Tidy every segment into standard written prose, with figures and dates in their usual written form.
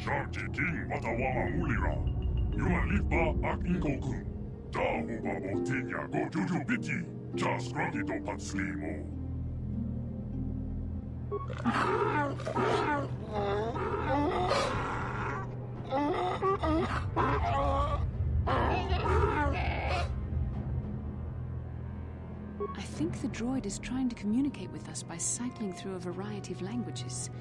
Sharky King Watawa Mulira. Yuan Lipa Ak Inko-kun. Da Uba Botinya Go Juju Biti. Just Grunty Do Patslimo. I think the droid is trying to communicate with us by cycling through a variety of languages.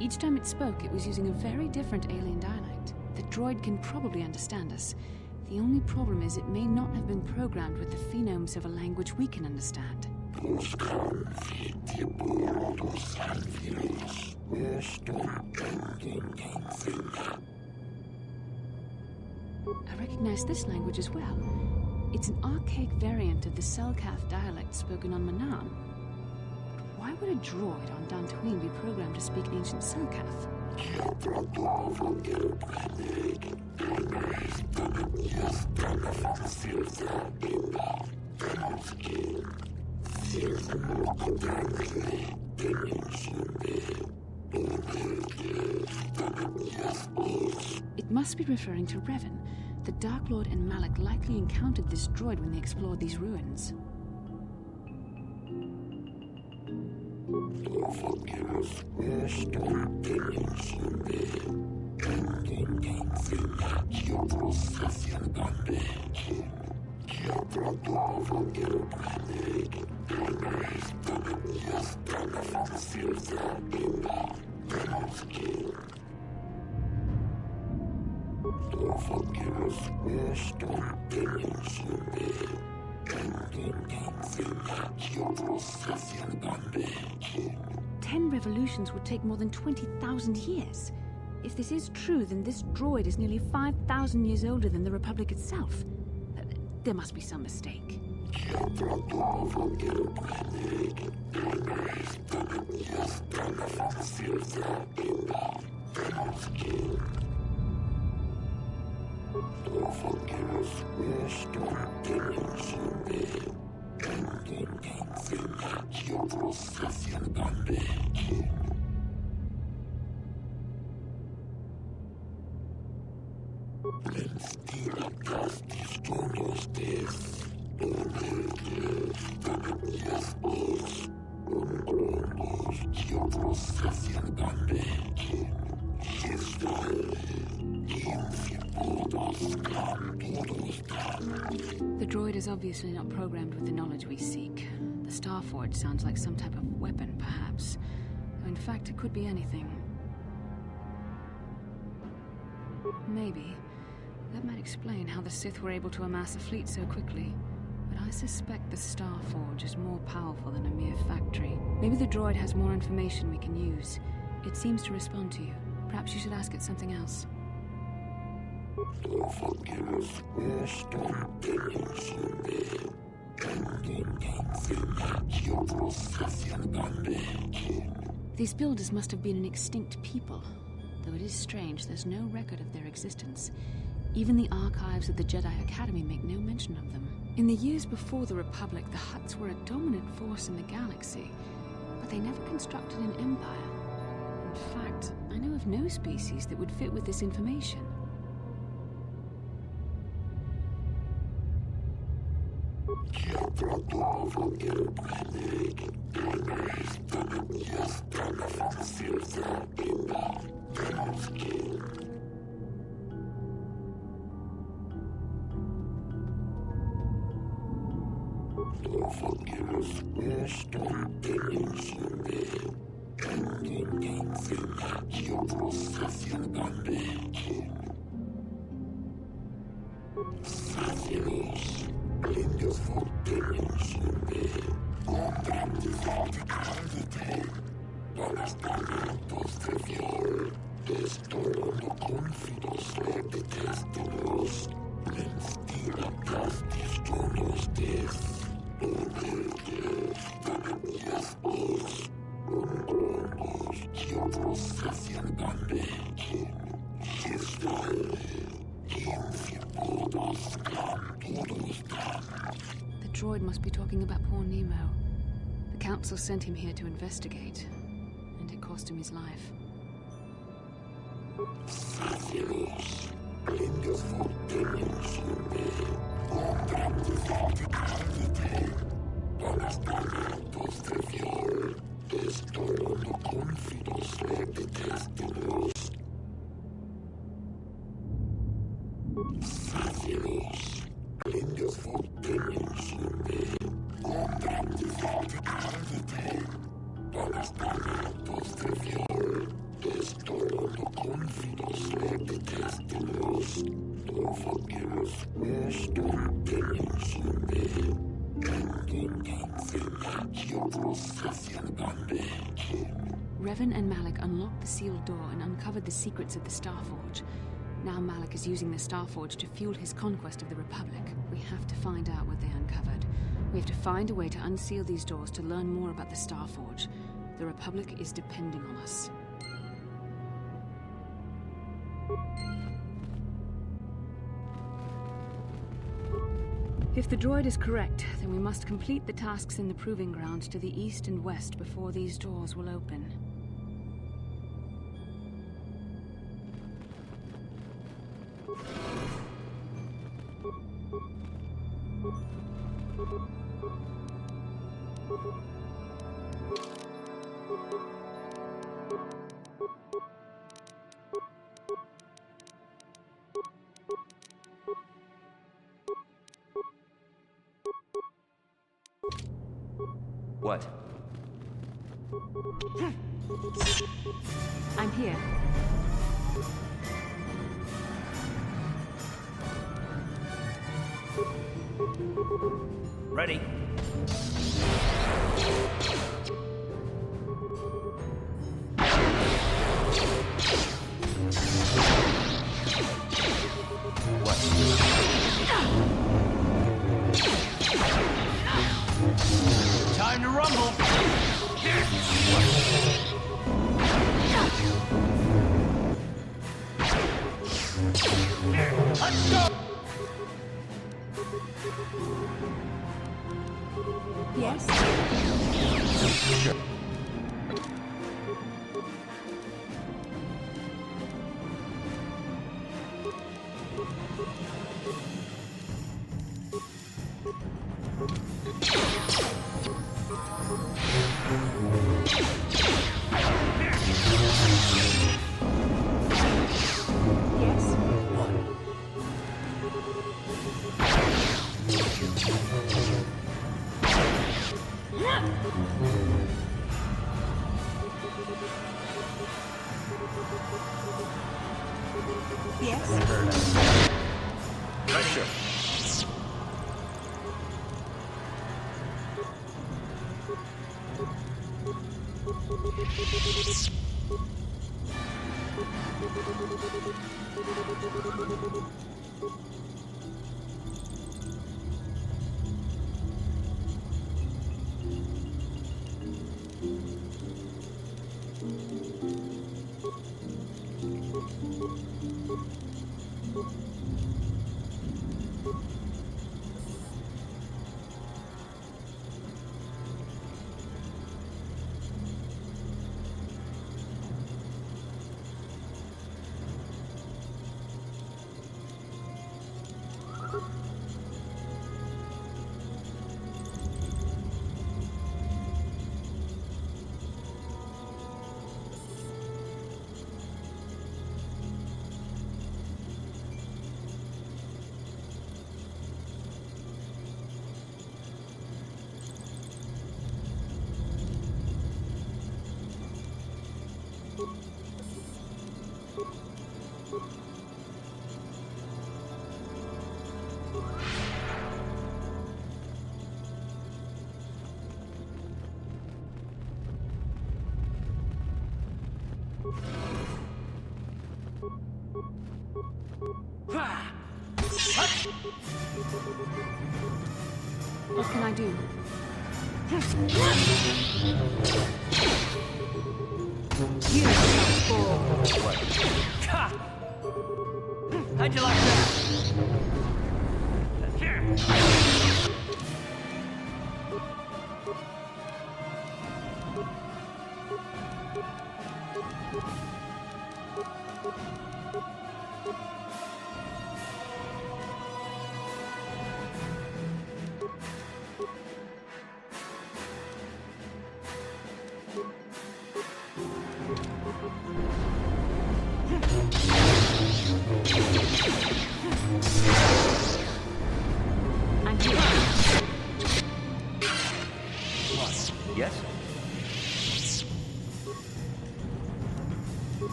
Each time it spoke, it was using a very different alien dialect. The droid can probably understand us. The only problem is it may not have been programmed with the phonemes of a language we can understand. I recognize this language as well. It's an archaic variant of the Selkath dialect spoken on Manam. But why would a droid on Dantooine be programmed to speak ancient Selkath? It must be referring to Revan. The Dark Lord and Malak likely encountered this droid when they explored these ruins. Ten revolutions would take more than 20,000 years. If this is true, then this droid is nearly 5,000 years older than the Republic itself. There must be some mistake. The droid is obviously not programmed with the knowledge we seek. The Starforge sounds like some type of weapon, perhaps. Though in fact, it could be anything. Maybe. That might explain how the Sith were able to amass a fleet so quickly. But I suspect the Starforge is more powerful than a mere factory. Maybe the droid has more information we can use. It seems to respond to you. Perhaps you should ask it something else. These builders must have been an extinct people. Though it is strange, there's no record of their existence. Even the archives of the Jedi Academy make no mention of them. In the years before the Republic, the Hutts were a dominant force in the galaxy, but they never constructed an empire. In fact, I know of no species that would fit with this information. The droid must be talking about poor Nemo. The Council sent him here to investigate, and it cost him his life. Revan and Malik unlocked the sealed door and uncovered the secrets of the Starforge. Now Malik is using the Starforge to fuel his conquest of the Republic. We have to find out what they uncovered. We have to find a way to unseal these doors to learn more about the Starforge. The Republic is depending on us. If the droid is correct, then we must complete the tasks in the Proving Grounds to the east and west before these doors will open. What? I'm here. Ready? Time to rumble! Let's go! Yes? What can I do? You shall fall. How'd you like that?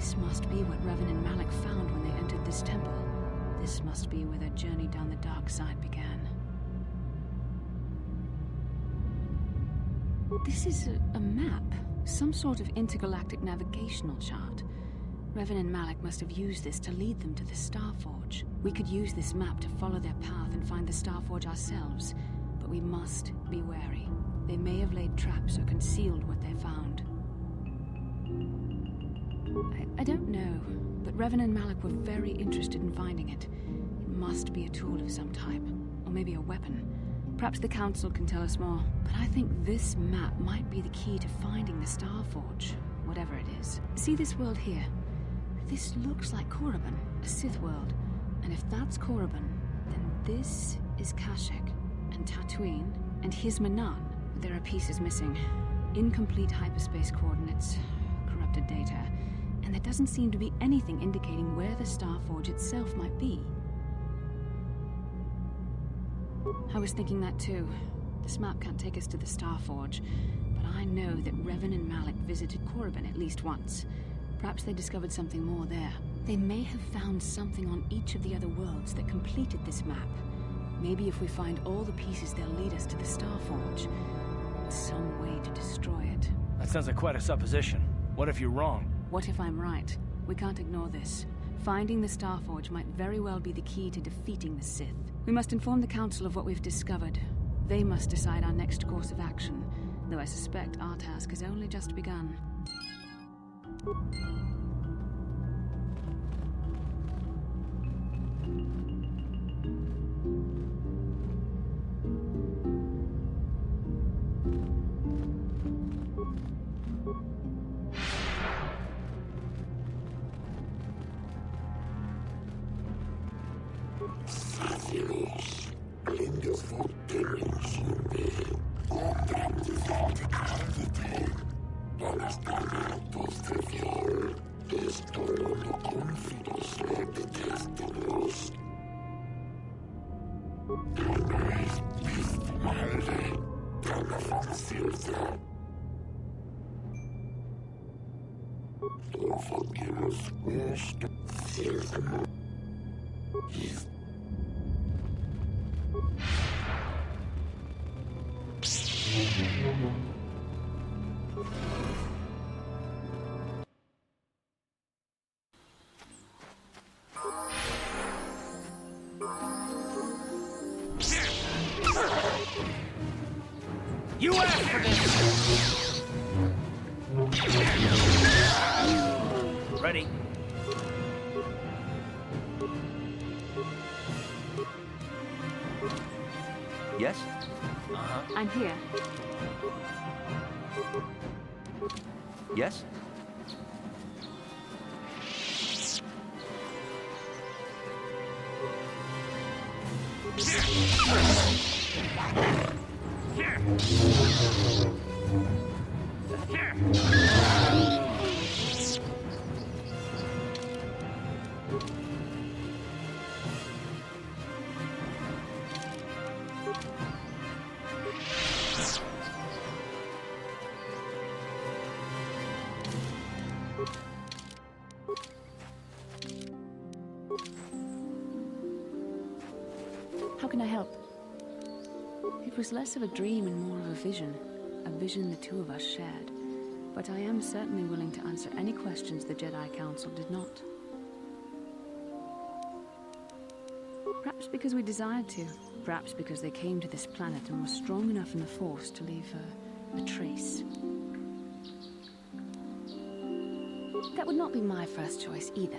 This must be what Revan and Malik found when they entered this temple. This must be where their journey down the dark side began. This is a map. Some sort of intergalactic navigational chart. Revan and Malik must have used this to lead them to the Starforge. We could use this map to follow their path and find the Starforge ourselves, but we must be wary. They may have laid traps or concealed what they found. I don't know, but Revan and Malik were very interested in finding it. It must be a tool of some type, or maybe a weapon. Perhaps the Council can tell us more, but I think this map might be the key to finding the Starforge, whatever it is. See this world here? This looks like Korriban, a Sith world. And if that's Korriban, then this is Kashyyyk, and Dantooine, and here's Manan. There are pieces missing. Incomplete hyperspace coordinates, corrupted data, and there doesn't seem to be anything indicating where the Starforge itself might be. I was thinking that too. This map can't take us to the Starforge, but I know that Revan and Malik visited Korriban at least once. Perhaps they discovered something more there. They may have found something on each of the other worlds that completed this map. Maybe if we find all the pieces, they'll lead us to the Starforge. Some way to destroy it. That sounds like quite a supposition. What if you're wrong? What if I'm right? We can't ignore this. Finding the Starforge might very well be the key to defeating the Sith. We must inform the Council of what we've discovered. They must decide our next course of action, though I suspect our task has only just begun. You asked for this! Ready? Yes? Uh-huh. I'm here. Yes? How can I help? It was less of a dream and more of a vision the two of us shared. But I am certainly willing to answer any questions the Jedi Council did not. Perhaps because we desired to. Perhaps because they came to this planet and were strong enough in the Force to leave a trace. That would not be my first choice either,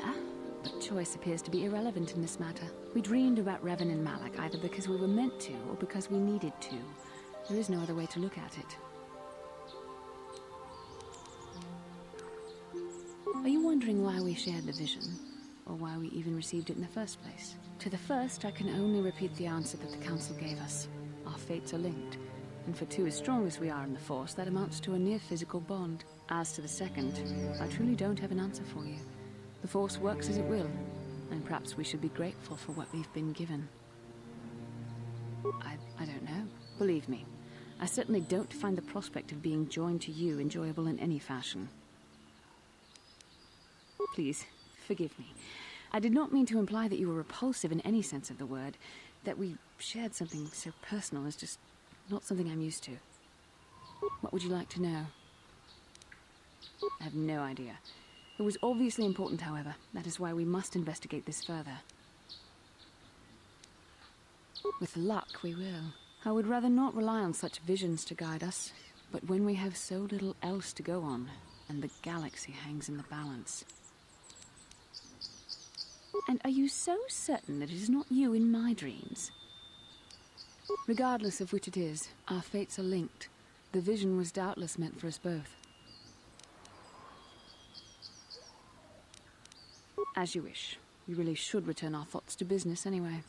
but choice appears to be irrelevant in this matter. We dreamed about Revan and Malak either because we were meant to or because we needed to. There is no other way to look at it. Are you wondering why we shared the vision? Or why we even received it in the first place? To the first, I can only repeat the answer that the Council gave us. Our fates are linked. And for two as strong as we are in the Force, that amounts to a near-physical bond. As to the second, I truly don't have an answer for you. The Force works as it will, and perhaps we should be grateful for what we've been given. I don't know. Believe me, I certainly don't find the prospect of being joined to you enjoyable in any fashion. Please, forgive me. I did not mean to imply that you were repulsive in any sense of the word. That we shared something so personal is just not something I'm used to. What would you like to know? I have no idea. It was obviously important, however. That is why we must investigate this further. With luck, we will. I would rather not rely on such visions to guide us. But when we have so little else to go on, and the galaxy hangs in the balance... And are you so certain that it is not you in my dreams? Regardless of which it is, our fates are linked. The vision was doubtless meant for us both. As you wish. We really should return our thoughts to business anyway.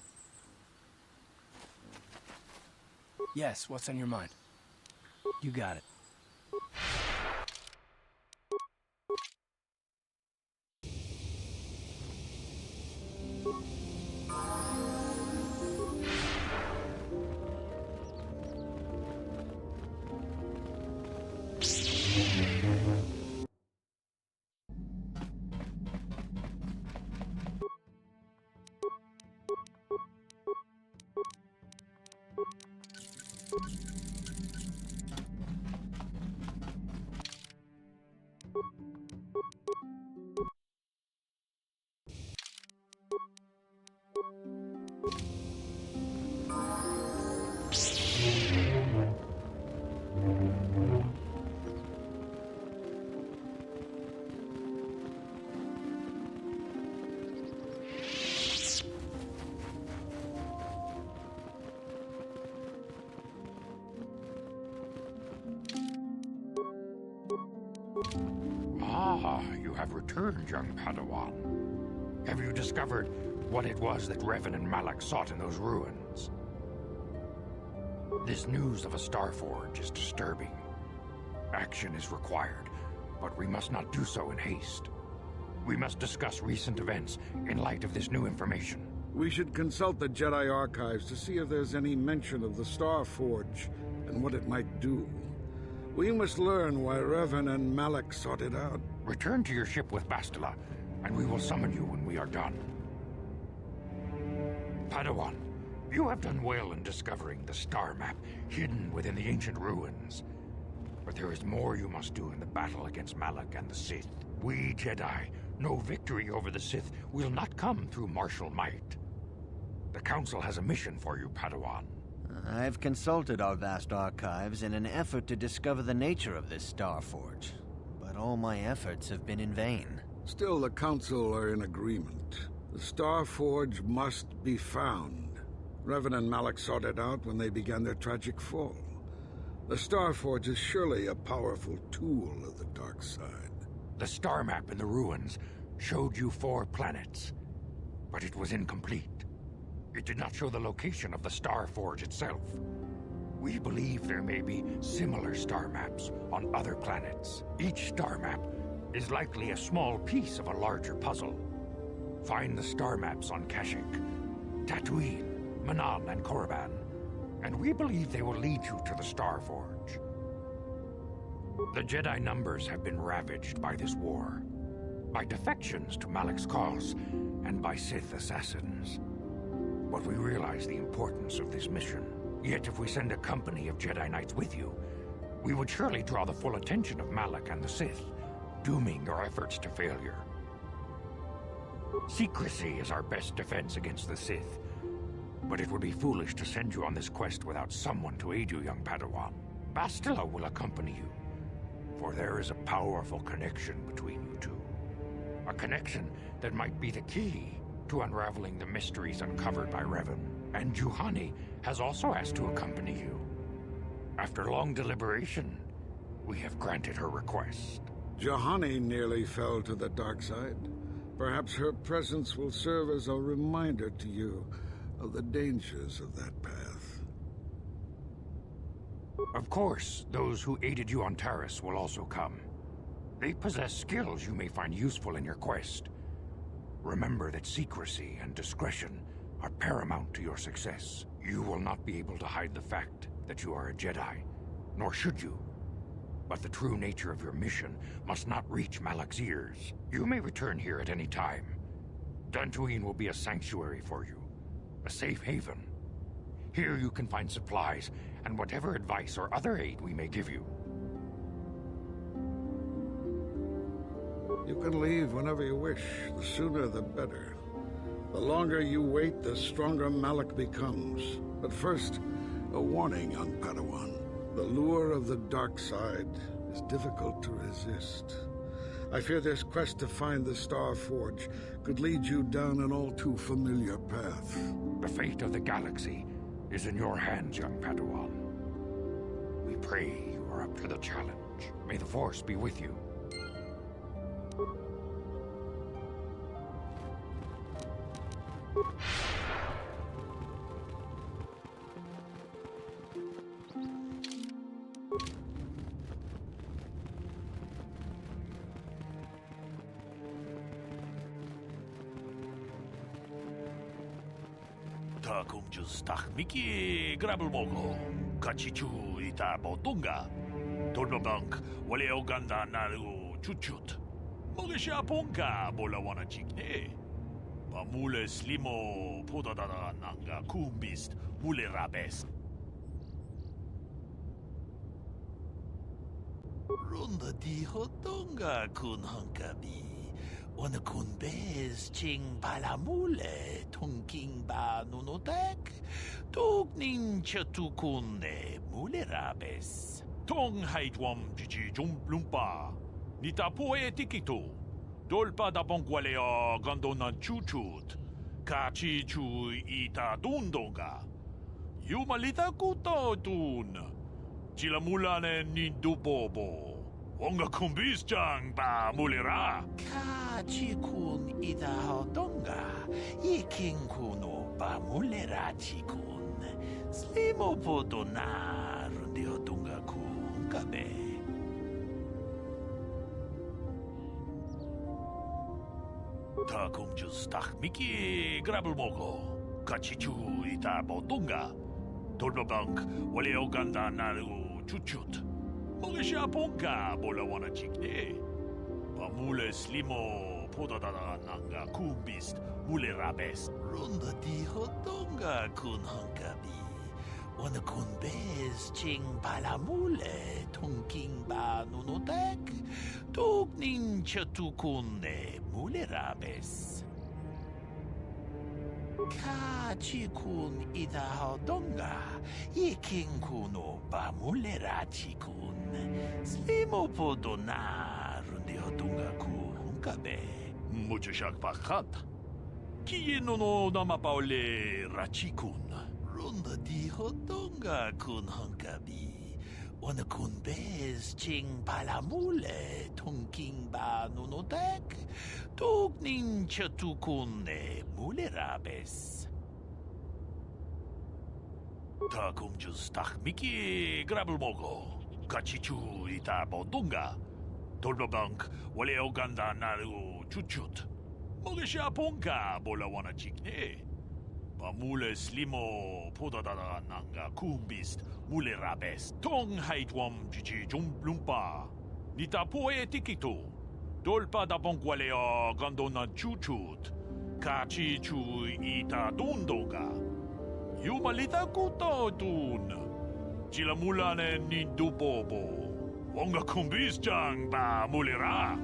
Yes, what's on your mind? You got it. Ah, you have returned, young Padawan. Have you discovered what it was that Revan and Malak sought in those ruins? This news of a Starforge is disturbing. Action is required, but we must not do so in haste. We must discuss recent events in light of this new information. We should consult the Jedi archives to see if there's any mention of the Starforge and what it might do. We must learn why Revan and Malak sought it out. Return to your ship with Bastila, and we will summon you when we are done. Padawan, you have done well in discovering the star map hidden within the ancient ruins. But there is more you must do in the battle against Malak and the Sith. We Jedi know victory over the Sith will not come through martial might. The Council has a mission for you, Padawan. I've consulted our vast archives in an effort to discover the nature of this Starforge, but all my efforts have been in vain. Still, the Council are in agreement. The Starforge must be found. Revan and Malak sought it out when they began their tragic fall. The Starforge is surely a powerful tool of the dark side. The star map in the ruins showed you 4 planets, but it was incomplete. It did not show the location of the Starforge itself. We believe there may be similar star maps on other planets. Each star map is likely a small piece of a larger puzzle. Find the star maps on Kashyyyk, Dantooine, Manan, and Korriban, and we believe they will lead you to the Starforge. The Jedi numbers have been ravaged by this war, by defections to Malak's cause, and by Sith assassins. But we realize the importance of this mission. Yet if we send a company of Jedi Knights with you, we would surely draw the full attention of Malak and the Sith, dooming your efforts to failure. Secrecy is our best defense against the Sith, But it would be foolish to send you on this quest without someone to aid you, young Padawan. Bastila will accompany you, for there is a powerful connection between you two. A connection that might be the key to unraveling the mysteries uncovered by Revan. And Juhani has also asked to accompany you. After long deliberation, we have granted her request. Juhani nearly fell to the dark side. Perhaps her presence will serve as a reminder to you of the dangers of that path. Of course, those who aided you on Taris will also come. They possess skills you may find useful in your quest. Remember that secrecy and discretion are paramount to your success. You will not be able to hide the fact that you are a Jedi, nor should you. But the true nature of your mission must not reach Malak's ears. You may return here at any time. Dantooine will be a sanctuary for you, a safe haven. Here you can find supplies and whatever advice or other aid we may give you. You can leave whenever you wish. The sooner the better. The longer you wait, the stronger Malak becomes. But first, a warning, young Padawan. The lure of the dark side is difficult to resist. I fear this quest to find the Star Forge could lead you down an all too familiar path. The fate of the galaxy is in your hands, young Padawan. We pray you are up to the challenge. May the Force be with you. Ta kumjus takmiki grabul mogo. Kachichu ita botunga. Tornobank wale oganda nalu chuchut. Mogesha ponka bola wana chikne. Pamule slimo podadada nanga kumbist mule rabes. Runda di hotonga kun hankabi. Wana kun bez ching palamule tongking ba nunotek. Tuk nin chatukune mule rabes. Tong haitwam jiji jumplumpa. Nitapo etikito. Dolpa da bongwalea gandona chuchut. Kachi chu ita dundonga. Yumalita kuto tun. Chilamulane nindubobo. Onga kumbis chang ba mulera. Kachi kun ita hodonga. Iking kuno ba mulera chikun. Slimo podona rundi hodonga kun kabe. Ta kumjus takmiki grabul mogo. Kachichu ita botunga. Tornobank wale oganda nalu chuchut. Mogesha ponka bola wana chikne. Pamule slimo podadada nanga kumbist mule rabes. Runda di hotonga kun hankabi. Wana kun bez ching palamule tongking ba nunotek. Tuk nin chatukune mule rabes. Kachi kun ida hodonga. Iking kuno ba mule rachi kun. Slimo podona rundi hodonga ku hunkabe. Mucho shak pakat. Kiye no namapaole rachi kun. Runda di hodonga kun hunkabi. Wana kun bez ching palamule tongking ba nunotek. Tuk nin chatukune mule rabes. Ta kumjus takmiki grabul mogo. Kachichu ita bodunga. Tornobank wale oganda nalu chuchut. Mogesha ponka bola wana chikne. Pamule slimo podadada nanga kumbist mule rabes. Tong haitwam jiji jumplumpa. Nitapo etikito. Dolpa da bongwalea gandona chuchut. Kachi chu ita dundonga. Yumalita kuto tun. Chilamulane nindubobo. Onga kumbis chang ba mulera.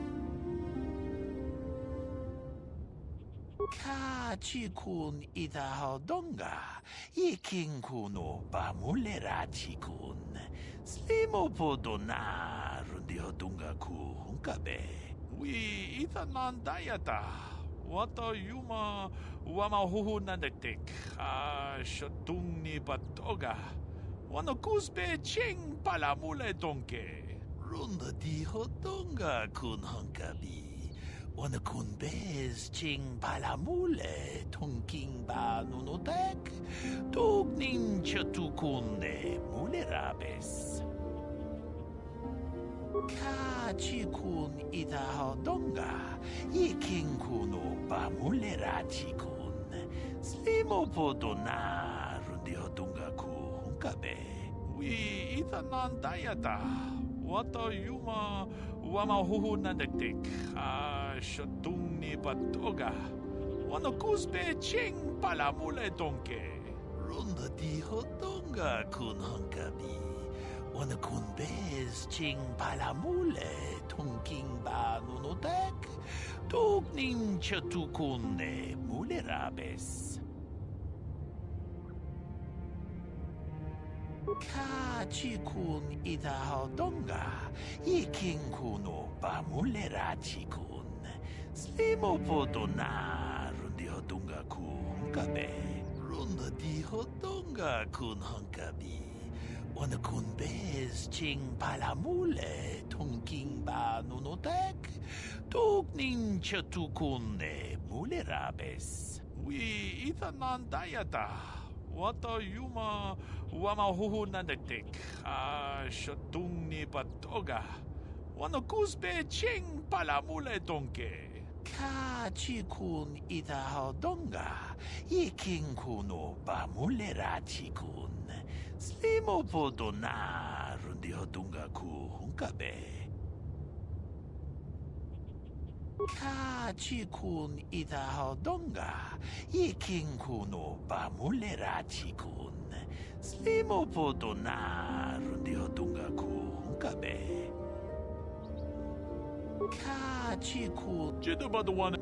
Kachikun idahadonga, ikinkunu pamulera-chikun, slimo-podona rundihodunga ku hunkabe. Wi itanandayata, wata yuma wamahuhu nandektek, shatung ni patoga, wanakusbe ching palamule donke. Runda dihodonga kun hunkabi. Wana kun bez ching palamule tongking ba nunotek tuk nin chatukunde mulerabes. Ka chikun idahadonga iking kuno ba mulera chikun slimo podona rundihodunga ku hunkabe. Wi itanandayata wata yuma wamahuhu nandektek, shatung ni patoga, wanakusbe ching palamule donke. Runda dihodonga kun hunkabi, wanakun bez ching palamule tongking ba nunotek, tuk nin chatukunde mulerabes. Kachikun idahadonga, ikinkunu pamulera-chikun, slimo-podona rundihodunga ku hunkabe. Runda dihodonga kun hunkabi, wanakun bez ching palamule tongking ba nunotek, tuk nin chatukunde mulerabes. Wi itanandayata. Wata yuma wamahuhu nandektek, shatung ni patoga, wanakusbe ching palamule donke. Kachikun idahadonga, ikinkunu pamulera-chikun, slimo-podona rundihodunga ku hunkabe. Kachikun idahadonga, ikinkunu pamulera-chikun, slimo-podona rundihodunga ku hunkabe. Kachikun jedabadawana.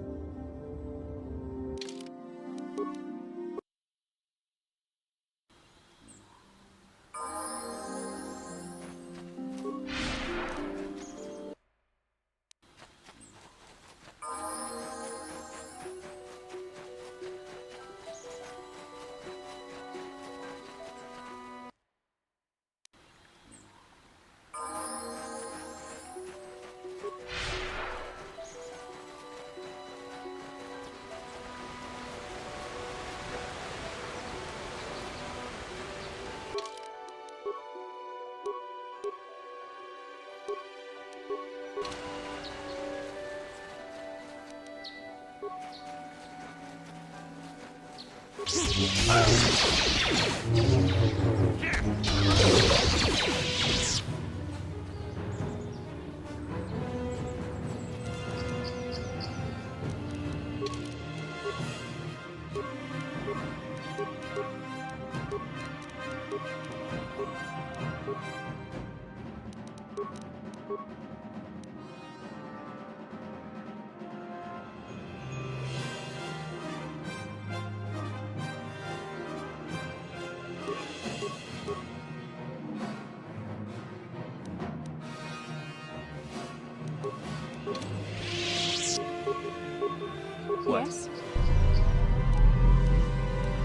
Yes?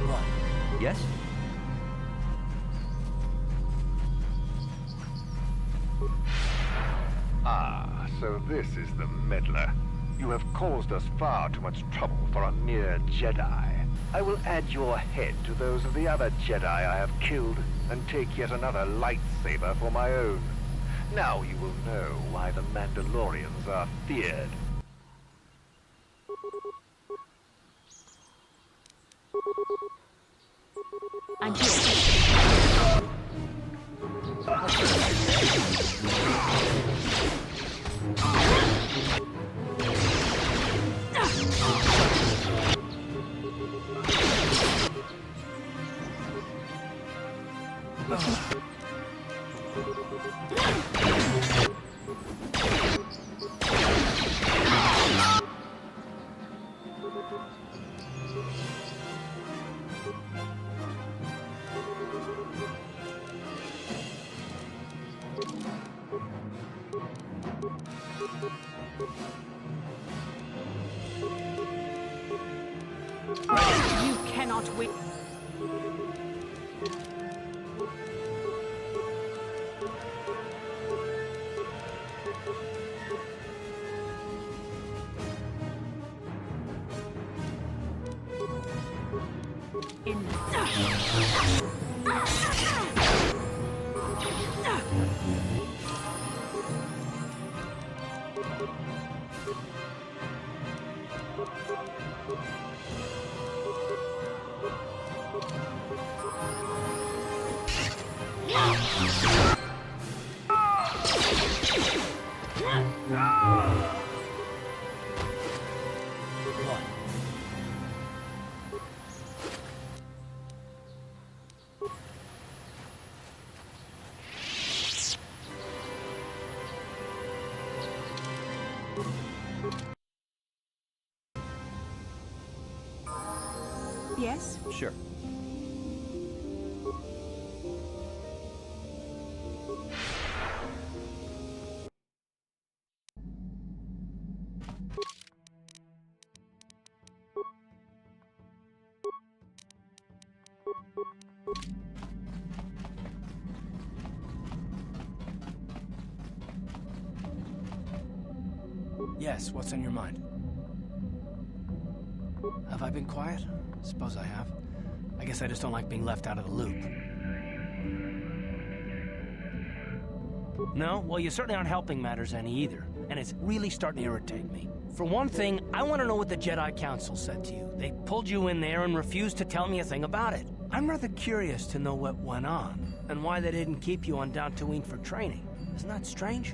What? Yes? Ah, so this is the meddler. You have caused us far too much trouble for a mere Jedi. I will add your head to those of the other Jedi I have killed and take yet another lightsaber for my own. Now you will know why the Mandalorians are feared. I'm here. You cannot win. Yes? Sure. Yes, what's on your mind? Have I been quiet? Suppose I have. I guess I just don't like being left out of the loop. No? Well, you certainly aren't helping matters any either. And it's really starting to irritate me. For one thing, I want to know what the Jedi Council said to you. They pulled you in there and refused to tell me a thing about it. I'm rather curious to know what went on, and why they didn't keep you on Dantooine for training. Isn't that strange?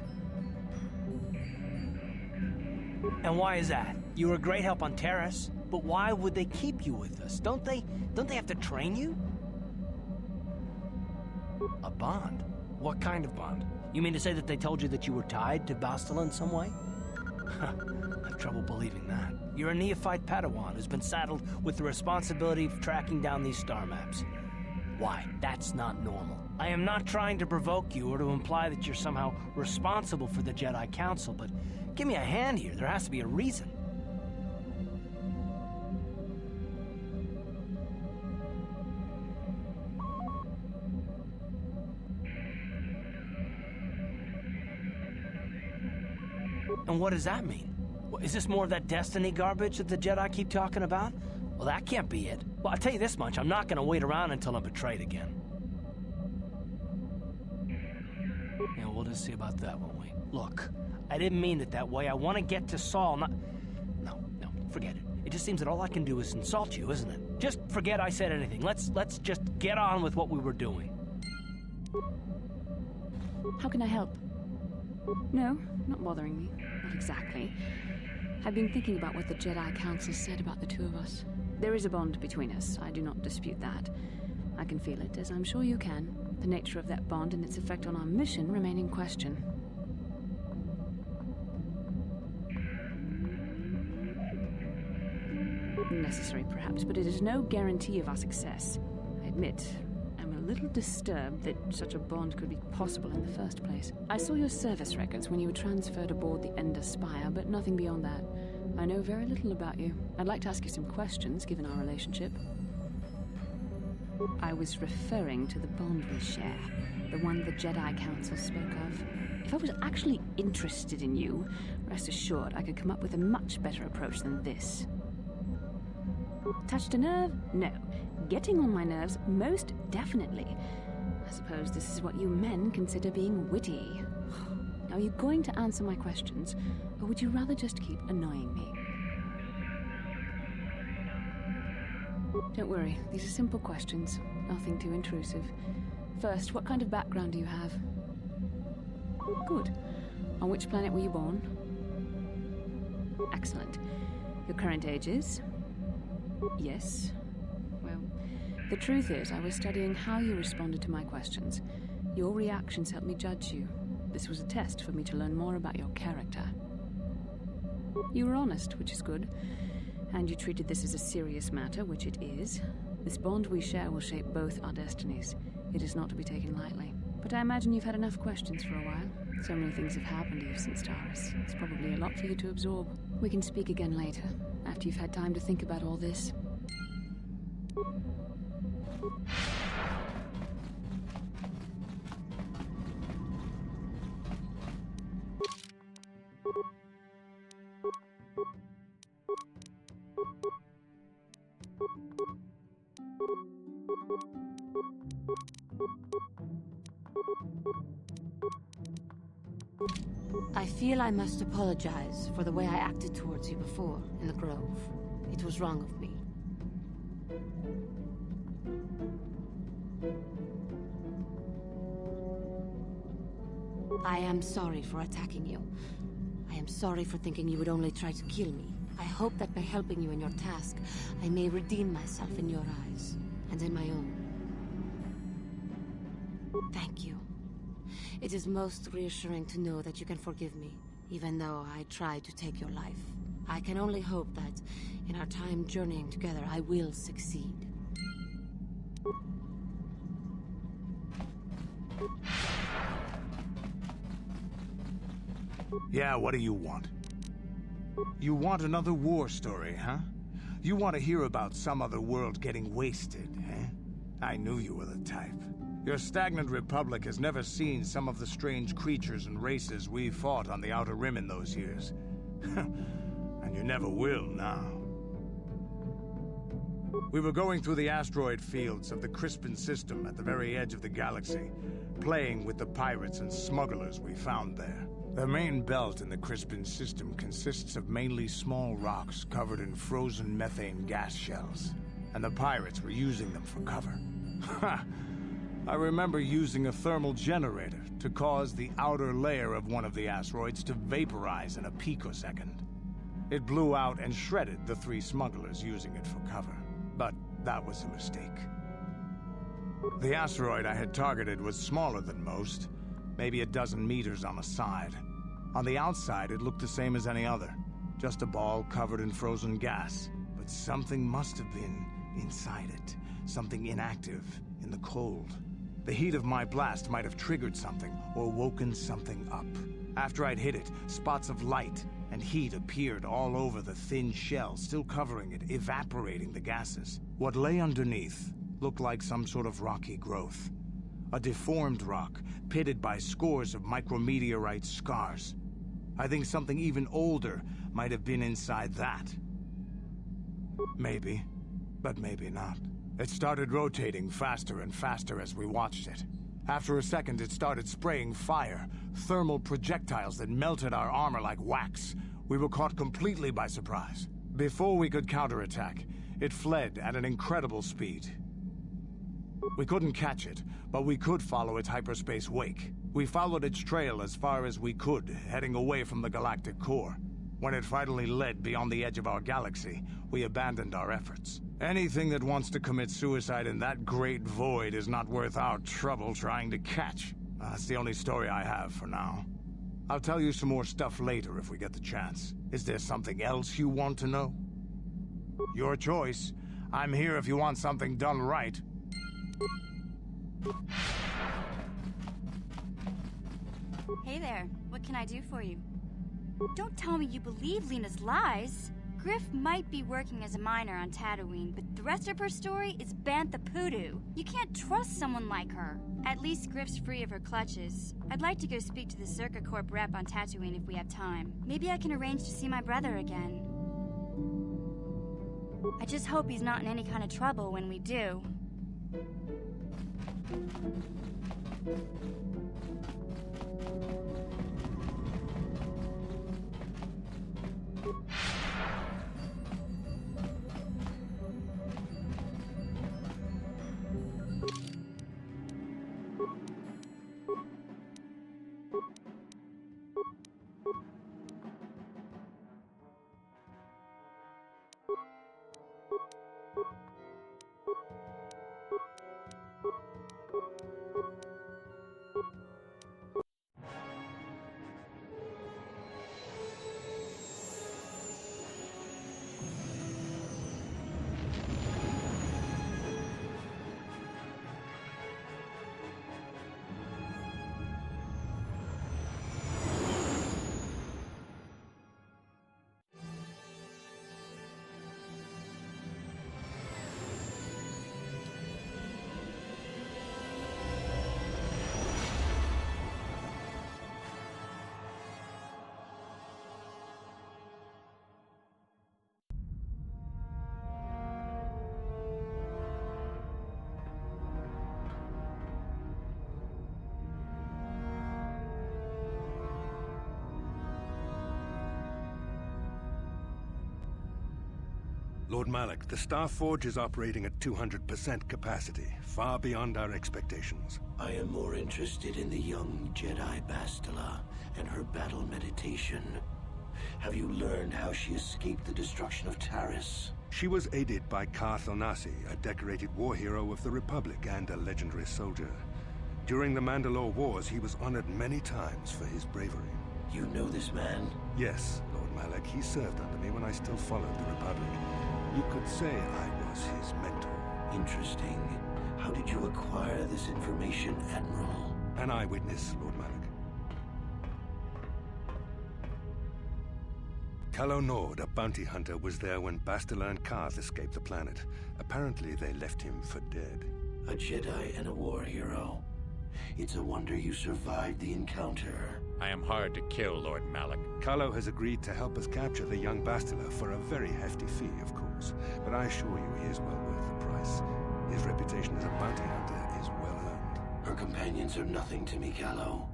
And why is that? You were a great help on Terrace, but why would they keep you with us? Don't they have to train you? A bond? What kind of bond? You mean to say that they told you that you were tied to Bastila in some way? I have trouble believing that. You're a neophyte Padawan who's been saddled with the responsibility of tracking down these star maps. Why? That's not normal. I am not trying to provoke you or to imply that you're somehow responsible for the Jedi Council, but give me a hand here. There has to be a reason. And what does that mean? Is this more of that destiny garbage that the Jedi keep talking about? Well, that can't be it. Well, I'll tell you this much, I'm not gonna wait around until I'm betrayed again. Yeah, we'll just see about that, won't we? Look, I didn't mean it that way. I want to get to Saul, not... No, forget it. It just seems that all I can do is insult you, isn't it? Just forget I said anything. Let's just get on with what we were doing. How can I help? No, not bothering me. Not exactly. I've been thinking about what the Jedi Council said about the two of us. There is a bond between us. I do not dispute that. I can feel it, as I'm sure you can. The nature of that bond and its effect on our mission remain in question. Necessary, perhaps, but it is no guarantee of our success. I admit, I'm a little disturbed that such a bond could be possible in the first place. I saw your service records when you were transferred aboard the Ender Spire, but nothing beyond that. I know very little about you. I'd like to ask you some questions, given our relationship. I was referring to the bond we share, the one the Jedi Council spoke of. If I was actually interested in you, rest assured I could come up with a much better approach than this. Touched a nerve? No. Getting on my nerves? Most definitely. I suppose this is what you men consider being witty. Now, are you going to answer my questions, or would you rather just keep annoying me? Don't worry, these are simple questions. Nothing too intrusive. First, what kind of background do you have? Good. On which planet were you born? Excellent. Your current age is? Yes. Well, the truth is, I was studying how you responded to my questions. Your reactions helped me judge you. This was a test for me to learn more about your character. You were honest, which is good. And you treated this as a serious matter, which it is. This bond we share will shape both our destinies. It is not to be taken lightly. But I imagine you've had enough questions for a while. So many things have happened to you since Taurus. It's probably a lot for you to absorb. We can speak again later, after you've had time to think about all this. I feel I must apologize for the way I acted towards you before, in the Grove. It was wrong of me. I am sorry for attacking you. I am sorry for thinking you would only try to kill me. I hope that by helping you in your task, I may redeem myself in your eyes, and in my own. Thank you. It is most reassuring to know that you can forgive me, even though I tried to take your life. I can only hope that, in our time journeying together, I will succeed. Yeah, what do you want? You want another war story, huh? You want to hear about some other world getting wasted, eh? I knew you were the type. Your stagnant republic has never seen some of the strange creatures and races we fought on the Outer Rim in those years. And you never will now. We were going through the asteroid fields of the Crispin system at the very edge of the galaxy, playing with the pirates and smugglers we found there. The main belt in the Crispin system consists of mainly small rocks covered in frozen methane gas shells, and the pirates were using them for cover. Ha! I remember using a thermal generator to cause the outer layer of one of the asteroids to vaporize in a picosecond. It blew out and shredded the 3 smugglers using it for cover. But that was a mistake. The asteroid I had targeted was smaller than most, maybe a dozen meters on a side. On the outside, it looked the same as any other, just a ball covered in frozen gas. But something must have been inside it, something inactive, in the cold. The heat of my blast might have triggered something, or woken something up. After I'd hit it, spots of light and heat appeared all over the thin shell, still covering it, evaporating the gases. What lay underneath looked like some sort of rocky growth. A deformed rock, pitted by scores of micrometeorite scars. I think something even older might have been inside that. Maybe, but maybe not. It started rotating faster and faster as we watched it. After a second, it started spraying fire, thermal projectiles that melted our armor like wax. We were caught completely by surprise. Before we could counterattack, it fled at an incredible speed. We couldn't catch it, but we could follow its hyperspace wake. We followed its trail as far as we could, heading away from the galactic core. When it finally led beyond the edge of our galaxy, we abandoned our efforts. Anything that wants to commit suicide in that great void is not worth our trouble trying to catch. That's the only story I have for now. I'll tell you some more stuff later if we get the chance. Is there something else you want to know? Your choice. I'm here if you want something done right. Hey there, what can I do for you? Don't tell me you believe Lena's lies. Griff might be working as a miner on Dantooine, but the rest of her story is bantha poodoo. You can't trust someone like her. At least Griff's free of her clutches. I'd like to go speak to the Circa Corp rep on Dantooine if we have time. Maybe I can arrange to see my brother again. I just hope he's not in any kind of trouble when we do. Lord Malik, the Star Forge is operating at 200% capacity, far beyond our expectations. I am more interested in the young Jedi Bastila and her battle meditation. Have you learned how she escaped the destruction of Taris? She was aided by Karth Onasi, a decorated war hero of the Republic and a legendary soldier. During the Mandalore Wars, he was honored many times for his bravery. You know this man? Yes, Lord Malik. He served under me when I still followed the Republic. You could say I was his mentor. Interesting. How did you acquire this information, Admiral? An eyewitness, Lord Malik. Calo Nord, a bounty hunter, was there when Bastila and Karth escaped the planet. Apparently, they left him for dead. A Jedi and a war hero. It's a wonder you survived the encounter. I am hard to kill, Lord Malik. Calo has agreed to help us capture the young Bastila for a very hefty fee, of course. But I assure you he is well worth the price. His reputation as a bounty hunter is well earned. Her companions are nothing to me, Calo.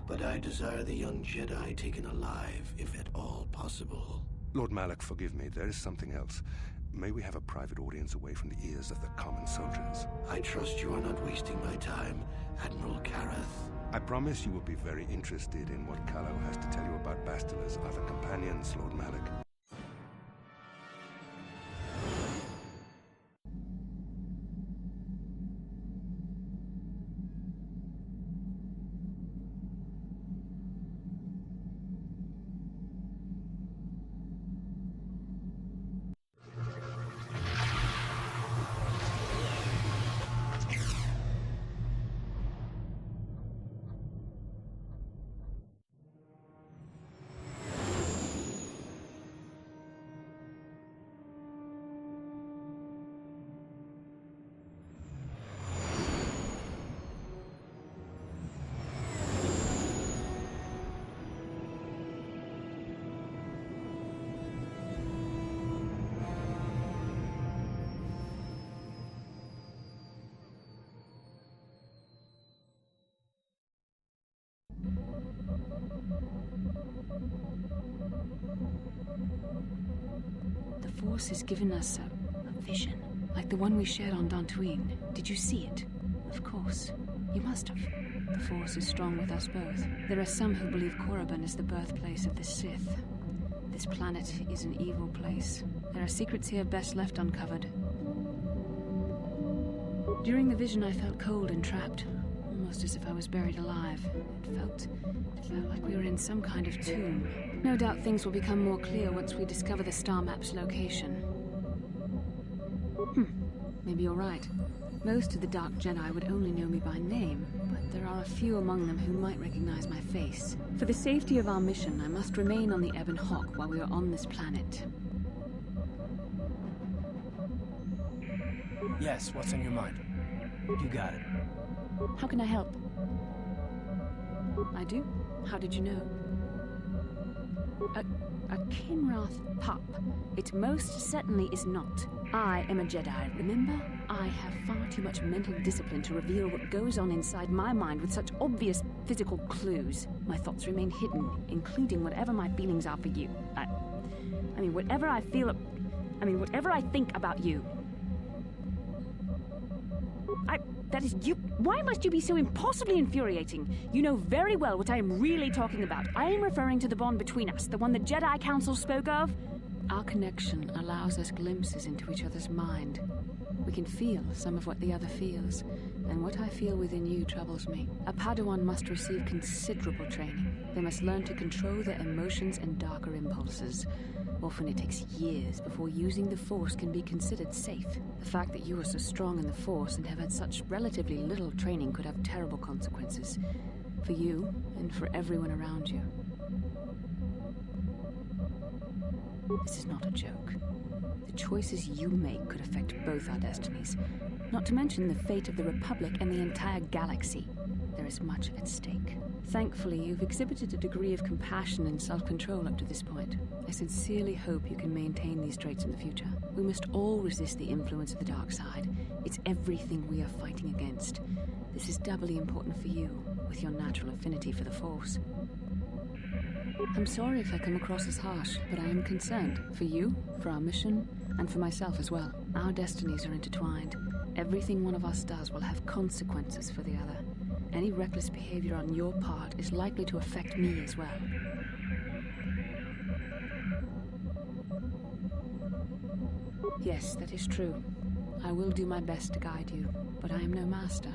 But I desire the young Jedi taken alive, if at all possible. Lord Malik, forgive me. There is something else. May we have a private audience away from the ears of the common soldiers? I trust you are not wasting my time, Admiral Kareth. I promise you will be very interested in what Calo has to tell you about Bastila's other companions, Lord Malik. The Force has given us a vision, like the one we shared on Dantooine. Did you see it? Of course. You must have. The Force is strong with us both. There are some who believe Korriban is the birthplace of the Sith. This planet is an evil place. There are secrets here best left uncovered. During the vision, I felt cold and trapped, almost as if I was buried alive. It felt like we were in some kind of tomb. No doubt things will become more clear once we discover the star map's location. Maybe you're right. Most of the Dark Jedi would only know me by name, but there are a few among them who might recognize my face. For the safety of our mission, I must remain on the Ebon Hawk while we are on this planet. Yes, what's on your mind? You got it. How can I help? I do? How did you know? A Kinrath pup. It most certainly is not. I am a Jedi, remember? I have far too much mental discipline to reveal what goes on inside my mind with such obvious physical clues. My thoughts remain hidden, including whatever my feelings are for you. I mean, whatever I feel... whatever I think about you. That is you. Why must you be so impossibly infuriating? You know very well what I am really talking about. I am referring to the bond between us, the one the Jedi Council spoke of. Our connection allows us glimpses into each other's mind. We can feel some of what the other feels, and what I feel within you troubles me. A Padawan must receive considerable training. They must learn to control their emotions and darker impulses. Often it takes years before using the Force can be considered safe. The fact that you are so strong in the Force and have had such relatively little training could have terrible consequences. For you, and for everyone around you. This is not a joke. The choices you make could affect both our destinies. Not to mention the fate of the Republic and the entire galaxy. There is much at stake. Thankfully, you've exhibited a degree of compassion and self-control up to this point. I sincerely hope you can maintain these traits in the future. We must all resist the influence of the dark side. It's everything we are fighting against. This is doubly important for you, with your natural affinity for the Force. I'm sorry if I come across as harsh, but I am concerned. For you, for our mission, and for myself as well. Our destinies are intertwined. Everything one of us does will have consequences for the other. Any reckless behavior on your part is likely to affect me as well. Yes, that is true. I will do my best to guide you, but I am no master.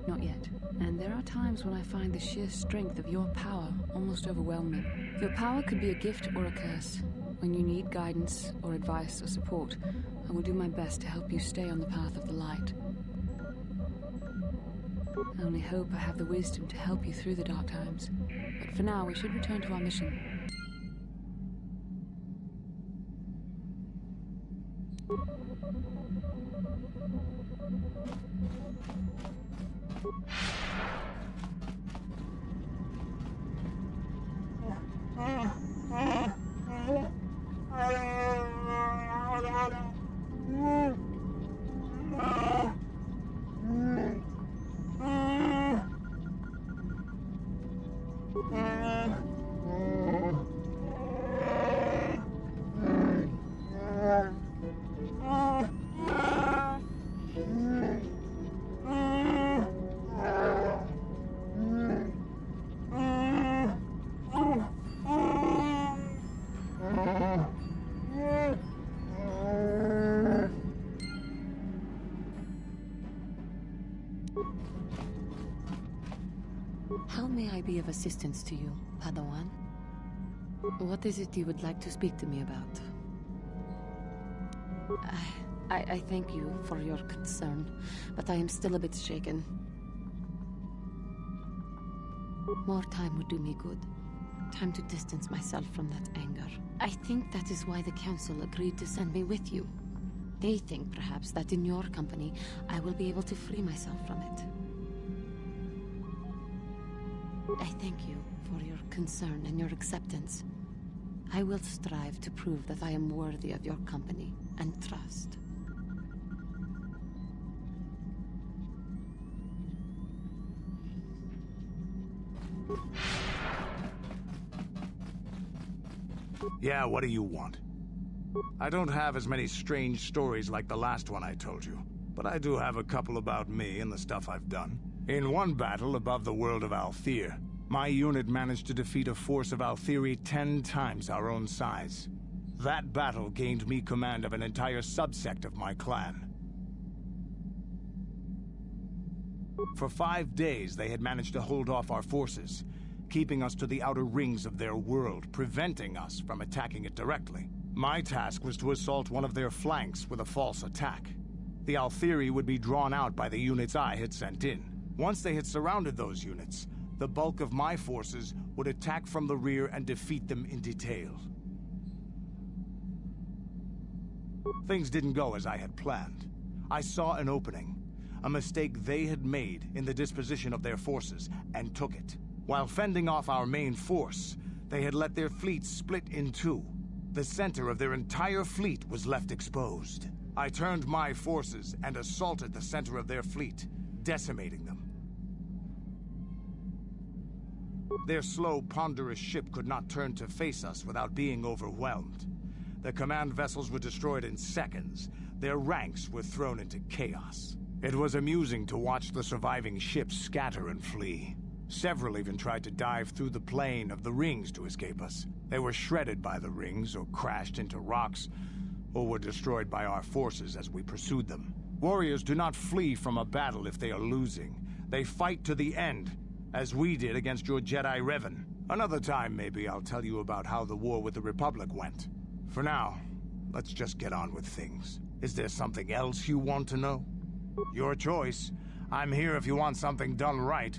Not yet. And there are times when I find the sheer strength of your power almost overwhelming. Your power could be a gift or a curse. When you need guidance or advice or support, I will do my best to help you stay on the path of the light. I only hope I have the wisdom to help you through the dark times. But for now, we should return to our mission. How may I be of assistance to you, Padawan? What is it you would like to speak to me about? I thank you for your concern, but I am still a bit shaken. More time would do me good. Time to distance myself from that anger. I think that is why the Council agreed to send me with you. They think, perhaps, that in your company, I will be able to free myself from it. I thank you for your concern and your acceptance. I will strive to prove that I am worthy of your company and trust. Yeah, what do you want? I don't have as many strange stories like the last one I told you, but I do have a couple about me and the stuff I've done. In one battle above the world of Althir, my unit managed to defeat a force of Althiri 10 times our own size. That battle gained me command of an entire subsect of my clan. For 5 days, they had managed to hold off our forces, keeping us to the outer rings of their world, preventing us from attacking it directly. My task was to assault one of their flanks with a false attack. The Althiri would be drawn out by the units I had sent in. Once they had surrounded those units, the bulk of my forces would attack from the rear and defeat them in detail. Things didn't go as I had planned. I saw an opening, a mistake they had made in the disposition of their forces, and took it. While fending off our main force, they had let their fleet split in two. The center of their entire fleet was left exposed. I turned my forces and assaulted the center of their fleet, decimating them. Their slow, ponderous ship could not turn to face us without being overwhelmed. The command vessels were destroyed in seconds. Their ranks were thrown into chaos. It was amusing to watch the surviving ships scatter and flee. Several even tried to dive through the plane of the rings to escape us. They were shredded by the rings, or crashed into rocks, or were destroyed by our forces as we pursued them. Warriors do not flee from a battle if they are losing. They fight to the end, as we did against your Jedi Revan. Another time, maybe, I'll tell you about how the war with the Republic went. For now, let's just get on with things. Is there something else you want to know? Your choice. I'm here if you want something done right.